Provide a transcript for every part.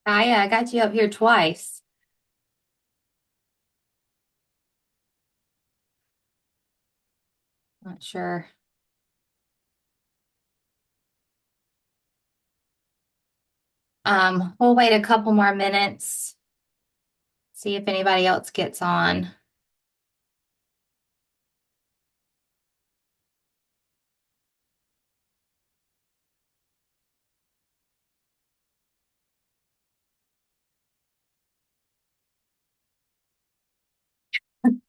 I got you up here twice. Not sure. We'll wait a couple more minutes, see if anybody else gets on.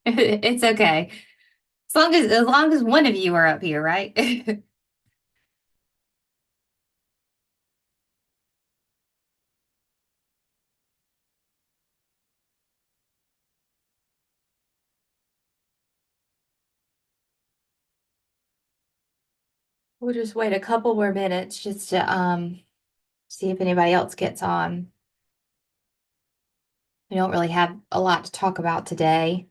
It's okay. As long as one of you are up here, right? We'll just wait a couple more minutes just to see if anybody else gets on. We don't really have a lot to talk about today.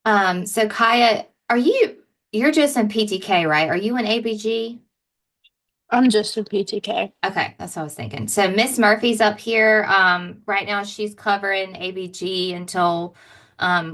Um, so Kaya, you're just in PTK, right? Are you in ABG? I'm just a PTK. Okay, that's what I was thinking. So Miss Murphy's up here. Right now she's covering ABG until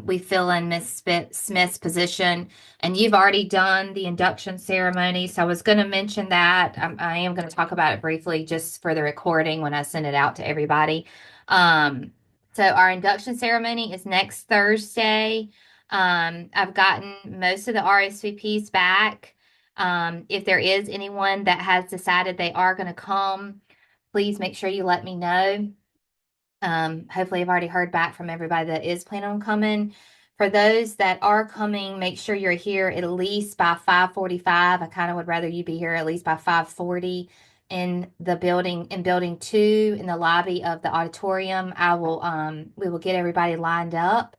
we fill in Smith's position. And you've already done the induction ceremony, so I was going to mention that. I am going to talk about it briefly just for the recording when I send it out to everybody. Um, so our induction ceremony is next Thursday. I've gotten most of the RSVPs back. If there is anyone that has decided they are going to come, please make sure you let me know. Hopefully, I've already heard back from everybody that is planning on coming. For those that are coming, make sure you're here at least by 5:45. I kind of would rather you be here at least by 5:40 in the building, in building two, in the lobby of the auditorium. We will get everybody lined up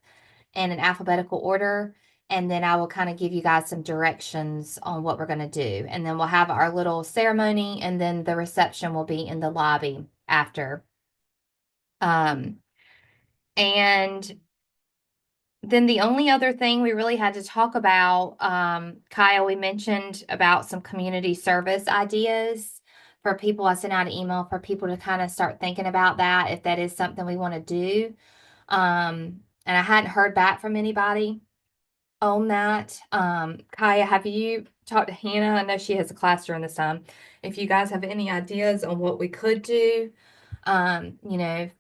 in an alphabetical order. And then I will kind of give you guys some directions on what we're going to do. And then we'll have our little ceremony, and then the reception will be in the lobby after. Um, and then the only other thing we really had to talk about, Kyle, we mentioned about some community service ideas for people. I sent out an email for people to kind of start thinking about that if that is something we want to do. And I hadn't heard back from anybody on that. Kaya, have you talked to Hannah? I know she has a class during this time. If you guys have any ideas on what we could do, you know,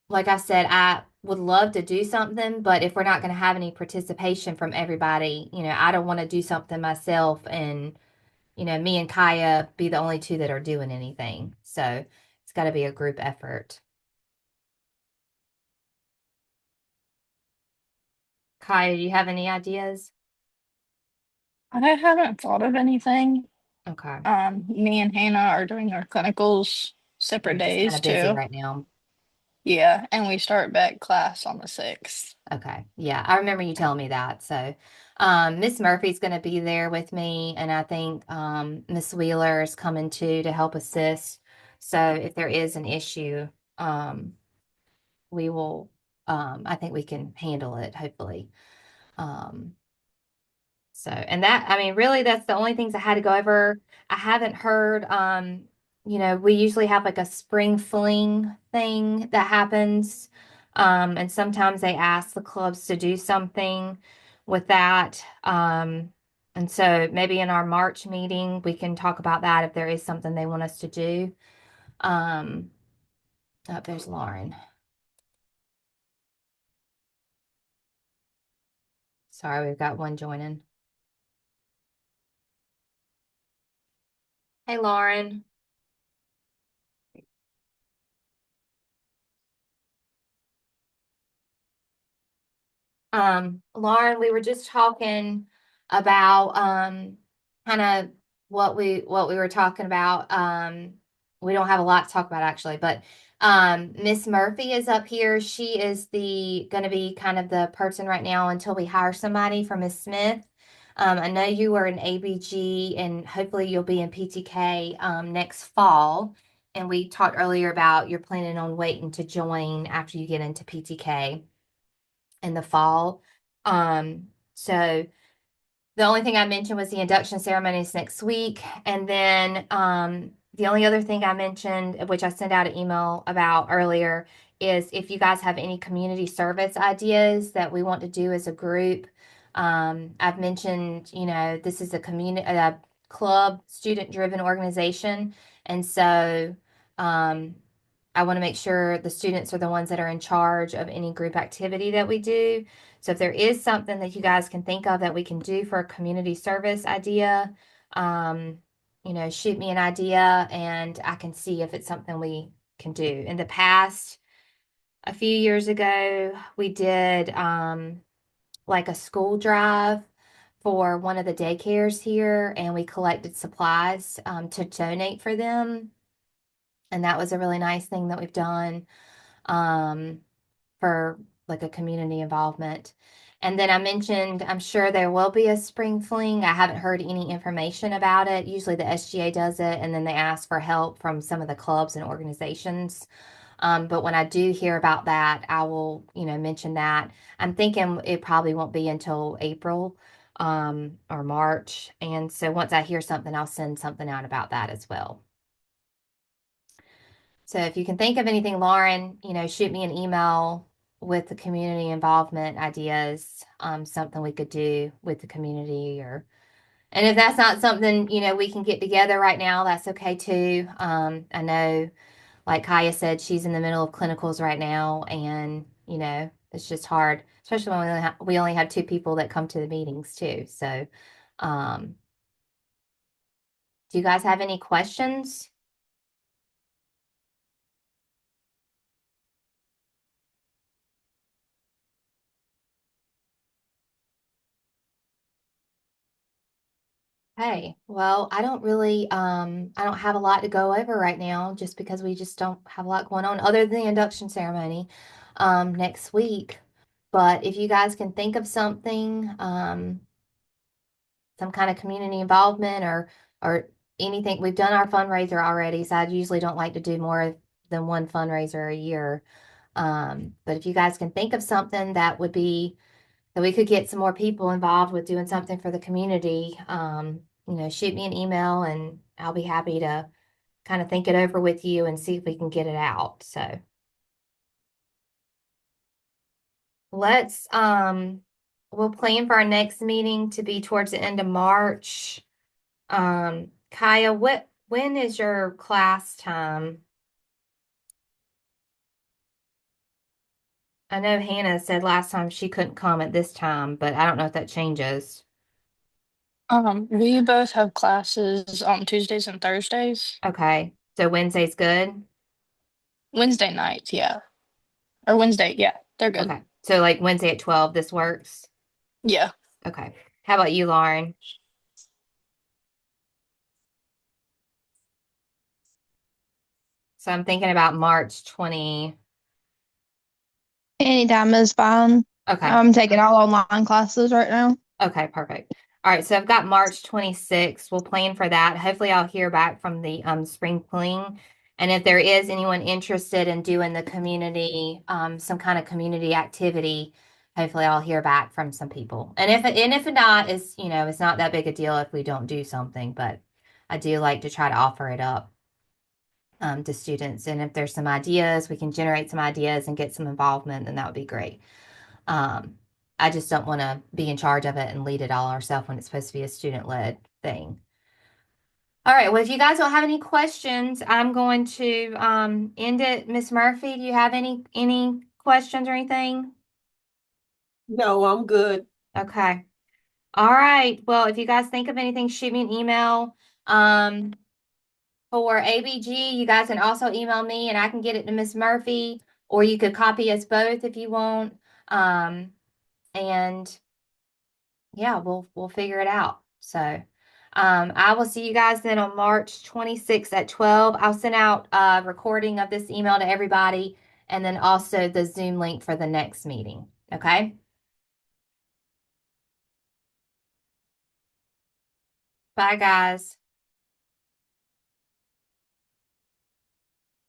like I said, I would love to do something, but if we're not going to have any participation from everybody, I don't want to do something myself and, me and Kaya be the only two that are doing anything. So it's got to be a group effort. Kaya, do you have any ideas? I haven't thought of anything. Okay. Me and Hannah are doing our clinicals separate You're just kind days of busy too. right now. Yeah, and we start back class on the 6th. Okay. Yeah, I remember you telling me that. So, Miss Murphy's going to be there with me, and I think Miss Wheeler is coming too to help assist. So, if there is an issue, um, we will. I think we can handle it. Hopefully. Um, so, and that, I mean, really, that's the only things I had to go over. I haven't heard, we usually have like a spring fling thing that happens. And sometimes they ask the clubs to do something with that. And so maybe in our March meeting, we can talk about that if there is something they want us to do. Um, oh, there's Lauren. Sorry, we've got one joining. Hey, Lauren. Lauren, we were just talking about kind of what we were talking about. We don't have a lot to talk about actually, but Miss Murphy is up here. She is the going to be kind of the person right now until we hire somebody for Miss Smith. I know you are in ABG and hopefully you'll be in PTK next fall. And we talked earlier about you're planning on waiting to join after you get into PTK in the fall. So the only thing I mentioned was the induction ceremony is next week. And then the only other thing I mentioned, which I sent out an email about earlier, is if you guys have any community service ideas that we want to do as a group. I've mentioned, this is a community, a club, student-driven organization. And so I want to make sure the students are the ones that are in charge of any group activity that we do. So if there is something that you guys can think of that we can do for a community service idea, um, shoot me an idea and I can see if it's something we can do. In the past, a few years ago, we did like a school drive for one of the daycares here, and we collected supplies to donate for them. And that was a really nice thing that we've done. Um, for like a community involvement. And then I mentioned, I'm sure there will be a spring fling. I haven't heard any information about it. Usually the SGA does it, and then they ask for help from some of the clubs and organizations. But when I do hear about that, I will, mention that. I'm thinking it probably won't be until April, or March. And so once I hear something, I'll send something out about that as well. So if you can think of anything, Lauren, shoot me an email with the community involvement ideas, something we could do with the community and if that's not something, we can get together right now, that's okay too. I know, like Kaya said, she's in the middle of clinicals right now and, it's just hard, especially when we only have two people that come to the meetings too. So, um, do you guys have any questions? Hey, well, I don't have a lot to go over right now just because we just don't have a lot going on other than the induction ceremony next week. But if you guys can think of something, some kind of community involvement or anything, we've done our fundraiser already, so I usually don't like to do more than one fundraiser a year. But if you guys can think of something that we could get some more people involved with doing something for the community, shoot me an email and I'll be happy to kind of think it over with you and see if we can get it out. So let's, we'll plan for our next meeting to be towards the end of March. Kaya, when is your class time? I know Hannah said last time she couldn't come at this time, but I don't know if that changes. We both have classes on Tuesdays and Thursdays. Okay, so Wednesday's good? Wednesday nights, yeah. Or Wednesday, yeah, they're good. Okay. So like Wednesday at 12, this works? Yeah. Okay. How about you, Lauren? So I'm thinking about March 20. Anytime is fine. Okay. I'm taking all online classes right now. Okay, perfect. All right, so I've got March 26th. We'll plan for that. Hopefully I'll hear back from the spring clean. And if there is anyone interested in doing the community, some kind of community activity, hopefully I'll hear back from some people. And if not, it's not that big a deal if we don't do something, but I do like to try to offer it up to students. And if there's some ideas, we can generate some ideas and get some involvement, then that would be great. Um, I just don't want to be in charge of it and lead it all ourselves when it's supposed to be a student-led thing. All right, well, if you guys don't have any questions, I'm going to end it. Miss Murphy, do you have any questions or anything? No, I'm good. Okay. All right. Well, if you guys think of anything, shoot me an email. Um, For ABG, you guys can also email me and I can get it to Miss Murphy, or you could copy us both if you want. And yeah, we'll figure it out. So I will see you guys then on March 26th at 12. I'll send out a recording of this email to everybody and then also the Zoom link for the next meeting. Okay? Bye, guys.